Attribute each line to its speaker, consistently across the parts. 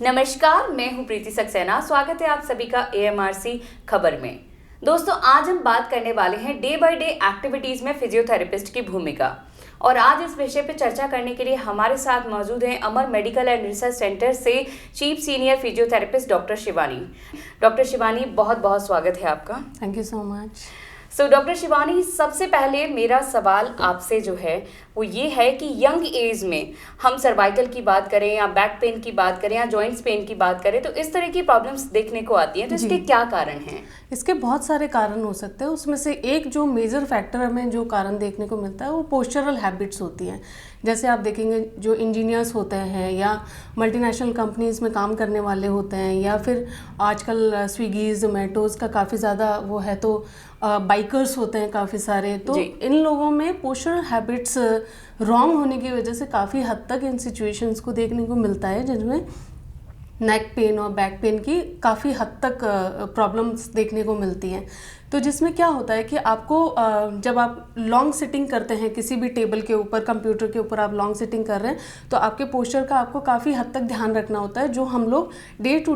Speaker 1: नमस्कार, मैं हूं प्रीति सक्सेना। स्वागत है आप सभी का AMRC खबर में। दोस्तों, आज हम बात करने वाले हैं डे बाय डे एक्टिविटीज में फिजियोथेरेपिस्ट की भूमिका। और आज इस विषय पर चर्चा करने के लिए हमारे साथ मौजूद हैं अमर मेडिकल एंड रिसर्च सेंटर से chief senior physiotherapist doctor Shivani. Doctor Shivani, बहुत बहुत स्वागत है आपका।
Speaker 2: Thank you so much.
Speaker 1: Doctor Shivani, सबसे पहले मेरा सवाल आपसे जो है वो ये है कि यंग एज में हम सर्वाइकल की बात करें या बैक पेन की बात करें या जॉइंट्स पेन की बात करें तो इस तरह की प्रॉब्लम्स देखने को आती हैं, तो इसके क्या कारण हैं?
Speaker 2: इसके बहुत सारे कारण हो सकते हैं। उसमें से एक जो मेजर फैक्टर हमें जो कारण देखने को मिलता है वो पोस्चरल हैबिट्स होती हैं। जैसे आप देखेंगे जो इंजीनियर्स होते हैं या मल्टीनेशनल कंपनीज़ में काम करने वाले होते हैं या फिर आजकल स्विगी जोमेटोज़ का काफ़ी ज़्यादा वो है, तो बाइकर्स होते हैं काफ़ी सारे, तो इन लोगों में पोस्चरल हैबिट्स रॉन्ग होने की वजह से काफ़ी हद तक इन सिचुएशंस को देखने को मिलता है जिनमें नेक पेन और बैक पेन की काफ़ी हद तक प्रॉब्लम्स देखने को मिलती हैं। तो जिसमें क्या होता है कि आपको जब आप लॉन्ग सिटिंग करते हैं किसी भी टेबल के ऊपर, कंप्यूटर के ऊपर आप लॉन्ग सिटिंग कर रहे हैं तो आपके पोस्चर का आपको काफ़ी हद तक ध्यान रखना होता है, जो हम लोग डे टू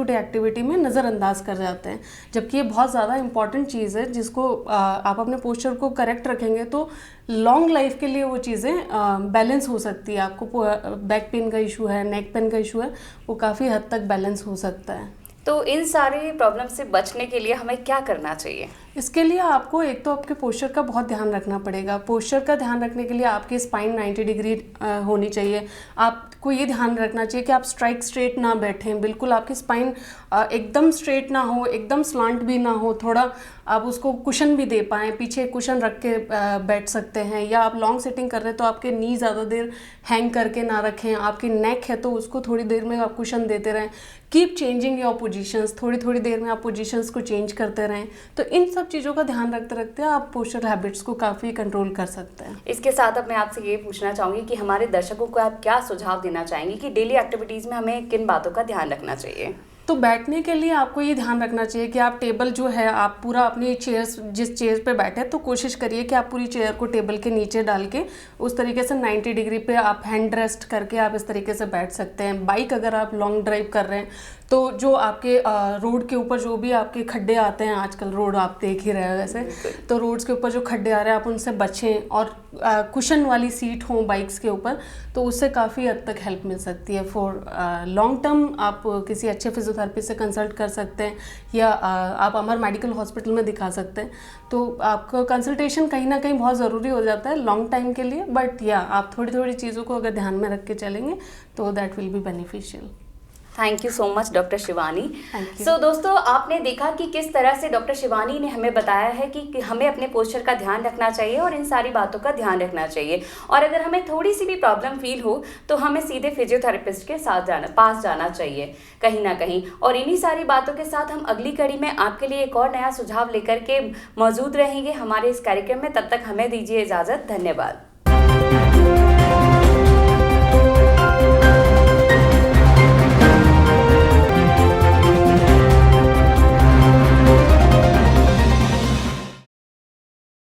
Speaker 2: डे एक्टिविटी में नज़रअंदाज कर जाते हैं। जबकि ये बहुत ज़्यादा इंपॉर्टेंट चीज़ है जिसको आप अपने पोस्चर को करेक्ट रखेंगे तो लॉन्ग लाइफ के लिए वो चीज़ें बैलेंस हो सकती है। आपको बैक पेन का इशू है, नेक पेन का इशू है, वो काफ़ी हद तक बैलेंस हो सकता है।
Speaker 1: तो इन सारे प्रॉब्लम से बचने के लिए हमें क्या करना चाहिए?
Speaker 2: इसके लिए आपको एक तो आपके पोस्चर का बहुत ध्यान रखना पड़ेगा। पोस्चर का ध्यान रखने के लिए आपकी स्पाइन 90 डिग्री होनी चाहिए। आपको ये ध्यान रखना चाहिए कि आप स्ट्रेट ना बैठें, बिल्कुल आपकी स्पाइन एकदम स्ट्रेट ना हो, एकदम स्लांट भी ना हो, थोड़ा आप उसको कुशन भी दे पाएँ, पीछे कुशन रख के बैठ सकते हैं। या आप लॉन्ग सिटिंग कर रहे हैं तो आपके नी ज़्यादा देर हैंग करके ना रखें। आपकी नेक है तो उसको थोड़ी देर में आप कुशन देते रहें। कीप चेंजिंग योर पोजीशंस, थोड़ी देर में आप पोजीशंस को चेंज करते रहें। तो इन सब चीज़ों का ध्यान रखते रखते आप पोस्चर हैबिट्स को काफ़ी कंट्रोल कर सकते हैं।
Speaker 1: इसके साथ अब मैं आपसे ये पूछना चाहूँगी कि हमारे दर्शकों को आप क्या सुझाव देना चाहेंगी कि डेली एक्टिविटीज़ में हमें किन बातों का ध्यान रखना चाहिए?
Speaker 2: तो बैठने के लिए आपको ये ध्यान रखना चाहिए कि आप टेबल जो है आप पूरा अपनी चेयर्स जिस चेयर पे बैठे तो कोशिश करिए कि आप पूरी चेयर को टेबल के नीचे डाल के उस तरीके से 90 डिग्री पे आप हैंड रेस्ट करके आप इस तरीके से बैठ सकते हैं। बाइक अगर आप लॉन्ग ड्राइव कर रहे हैं तो जो आपके रोड के ऊपर जो भी आपके खड्डे आते हैं, आजकल रोड आप देख ही रहे हैं वैसे, तो रोड्स के ऊपर जो खड्डे आ रहे हैं आप उनसे बचें और कुशन वाली सीट हो बाइक्स के ऊपर, तो उससे काफ़ी हद तक हेल्प मिल सकती है। फॉर लॉन्ग टर्म आप किसी अच्छे फिजियोथेरेपिस्ट से कंसल्ट कर सकते हैं या आप अमर मेडिकल हॉस्पिटल में दिखा सकते हैं। तो आपका कंसल्टेशन कहीं ना कहीं बहुत ज़रूरी हो जाता है लॉन्ग टाइम के लिए, बट या आप थोड़ी चीज़ों को अगर ध्यान में रख के चलेंगे तो that will be beneficial.
Speaker 1: Thank you so much doctor Shivani. दोस्तों, आपने देखा कि किस तरह से डॉक्टर शिवानी ने हमें बताया है कि हमें अपने पोस्चर का ध्यान रखना चाहिए और इन सारी बातों का ध्यान रखना चाहिए। और अगर हमें थोड़ी सी भी प्रॉब्लम फील हो तो हमें सीधे फिजियोथेरेपिस्ट के पास जाना चाहिए कहीं ना कहीं। और इन्हीं सारी बातों के साथ हम अगली कड़ी में आपके लिए एक और नया सुझाव लेकर के मौजूद रहेंगे हमारे इस कार्यक्रम में। तब तक हमें दीजिए इजाज़त। धन्यवाद।